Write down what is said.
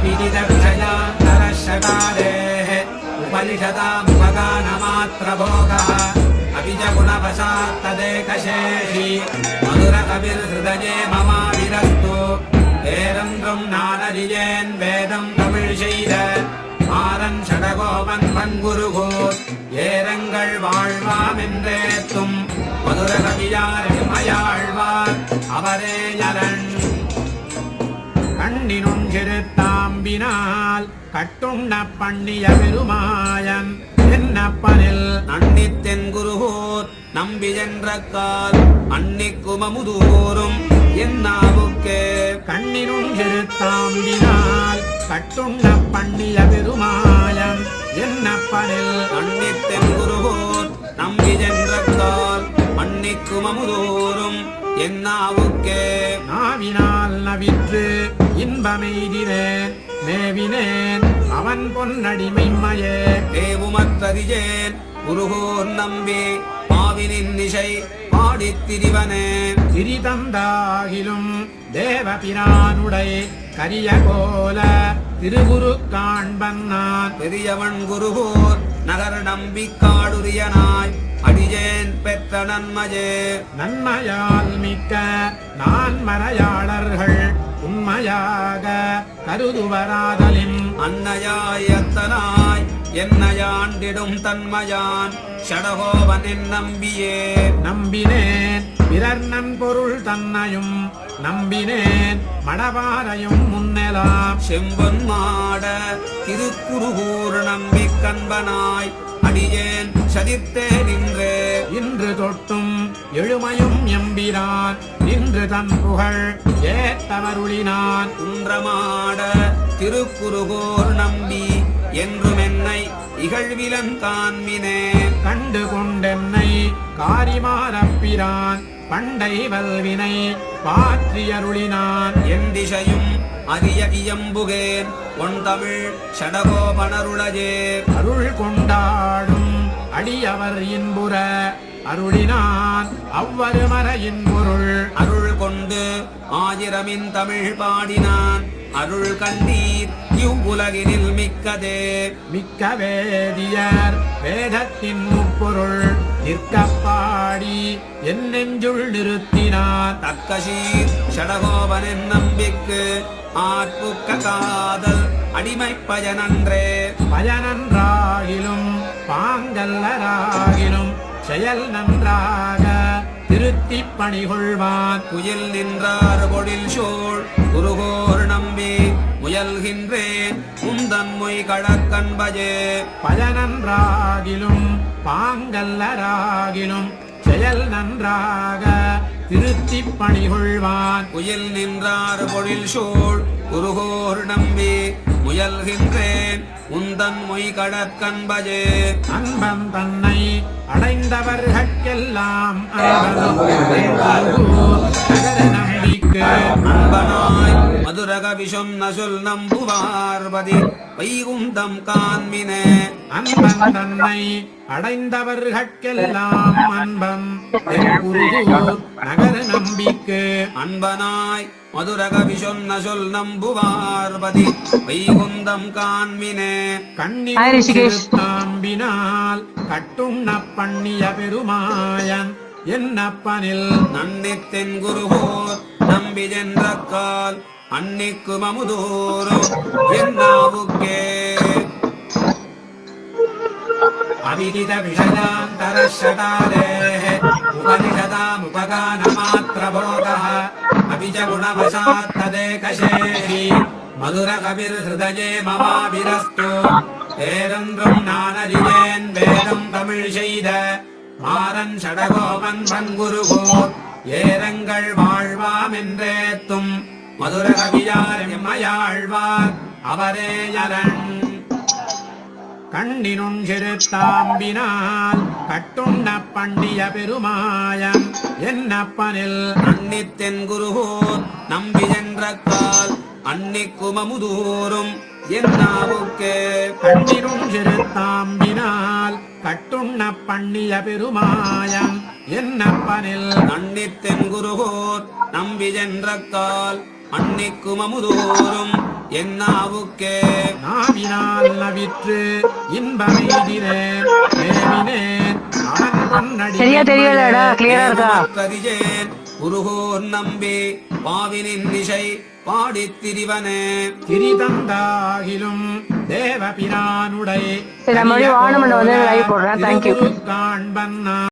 अविदितविषयान्तरशतादेः उपनिषदामुपगानमात्रभोगः अभिजगुणवशात्तदेकशेषी मधुरकविर्हृदये ममाविरस्तु ஏரன்றும் நானறியேன் வேதம் தமிழ் செய்த மாறன் சடகோபன் பன்குருகூர் ஏரங்கள் வாழ்வாம் என்றேத்தும் மதுர கவியார் எமையாழ்வார் அவரே யரன் கண்ணினும் சிறுத்தாம்பினால் கட்டுண்ண பண்ணிய பெருமாயன் என்னப்பனில் அன்னித்தென் குருகூர் நம்பி சென்ற கால் அன்னிக்குமமுதூரும் என்னாவுக்கே கண்ணினும் சிறுத்தாம்பினால் கட்டுண்ண பண்ணிய பெருமாயன் என்னப்பனில் அன்னித்தென் குருகூர் நம்பி சென்ற கால் அன்னிக்குமமுதூரும் என்னாவுக்கே நாவினால் நவிற்று இன்பமெய்தினேன் மேவினேன் அவன் பொன்னடிமைமையே தேவுமற்றறியேன் குருகூர் நம்பி மாவினின் நிசை பாடித் திரிவனே திரிதந்தாகிலும் தேவபிரானுடை கரிய கோல திருகுரு காண்பன் நான் பெரியவன் குருகூர் நகர் நம்பி காடுரியனாய் அடியேன் பெற்ற நன்மையே நன்மையால் மிக்க நான் மறையாளர்கள் உண்மையாக கருதுவராதலின் அன்னையாய் அத்தனாய் என்னையாண்டிடும் தன்மையான் ஷடகோபனின் நம்பியே நம்பினேன் பிறர் நன்பொருள் தன்னையும் நம்பினேன் மடவாரையும் முன்னெலாம் செம்பொன் மாட திருக்குருகூர் நம்பி கண்பனாய் அடியேன் சதித்தே நின்றே இன்று தொட்டும் எழுமையும் எம்பிரான் நின்று தன் புகழ் ஏத்தவருளினான் குன்றமாட திருக்குருகூர் நம்பி என்றும் என்னை இகழ்விலன் காண்மினே கண்டு கொண்டென்னை காரிமாரப்பிரான் பண்டை வல்வினை பாற்றியருளினான் என் திசையும் அரிய இயம்புகேன் ஒன் தமிழ் ஷடகோபனருளஜே அருள் கொண்டாடும் அடியவர் இன்புற அருளினான் அவ்வரு மறையின் பொருள் அருள் கொண்டு ஆயிரமின் தமிழ் பாடினான் அருள் கண்டீர் இவ்வுலகினில் மிக்கதே மிக்க வேதியர் வேதத்தின் முப்பொருள் நிற்கப்பாடி என் நெஞ்சுள் நிறுத்தினார் தக்கசீர் ஷடகோபனின் நம்பிக்கு ஆட்புக்க காதல் அடிமை பயனன்றே பயனன்றாகிலும் பாங்கல்லராகிலும் செயல் நன்றாக திருத்தி பணிகொள்வான் குயில் நின்றார் பொழில் சோழ் குருகோர் நம்பி முயல்கின்றேன் உந்தன் மொய் கடற்கண்பஜே பயனன்றாகிலும் பாங்கல்லராகிலும் செயல் நன்றாக திருத்தி பணிகொள்வான் குயில் நின்றார் பொழில் சோழ் குருகோர் நம்பி முயல்கின்றேன் உந்தன் மொய் கடற்கண்பஜே அன்பம் தன்னை அடைந்தவர்கெல்லாம் நம்பிக்கை அன்பனாய் மதுரகவி சொன்ன சொல் நம்புவார்பதி வைகுந்தம் காண்மினே அன்பன் தன்னை அடைந்தவர்கெல்லாம் அன்பம் நகர நம்பிக்கை அன்பனாய் மதுரகவி சொன்ன சொல் நம்புவார்பதி வைகுந்தம் காண்மினே கண்ணினாம்பினால் கட்டுண்ண பண்ணிய பெருமாயன் என்னப்பனில் நன்னித்தென் குருகோர் நம்பி சென்ற கால் அன்னிக்கும் அமுதோறும் என்னாவுக்கே அவிதித விஷயாந்தரஷதாதேः उपनिषदामुपगानमात्रभोगः अभिजगुणवशात्तदेकशेषी मधुरकविर्हृदये ममाविरस्तु ஏரன்றும் நானறியேன் வேதம் தமிழ் செய்த மாறன் சடகோபன் பன்குருகூர் ஏரங்கள் வாழ்வாம் என்றேத்தும் மதுர கவியார் எமையாழ்வார் அவரே யரன் கண்ணினும் சிறுத்தாம்பினால் கட்டுண்ண பண்ணிய பெருமாயன் என்னப்பனில் அன்னித்தென் குருகூர் நம்பி சென்ற கால் அன்னிக்குமமுதூரும் என்னாவுக்கே கண்ணினும் சிறுத்தாம்பினால் கட்டுண்ண பண்ணிய பெருமாயன் என்னப்பனில் அன்னித்தென் குருகூர் நம்பி சென்ற கால் அன்னிக்குமமுதூரும் என்னாவுக்கே நாவினால் நவிற்று இன்பமெய்தினேன் மேவினேன் அவன் பொன்னடி சரியா தெரியலடா, கிளியரா இருக்கா? கரிஜேன் உருகோர் நம்பி பாவினின் இசை பாடித் திரிவனே திரிதந்தாகிலும் தேவபிரானுடை சரி, நான் மறுபடியும் வானமண்டை வந்து லைவ் போடுறேன். தேங்க்யூ. காண்பன்னா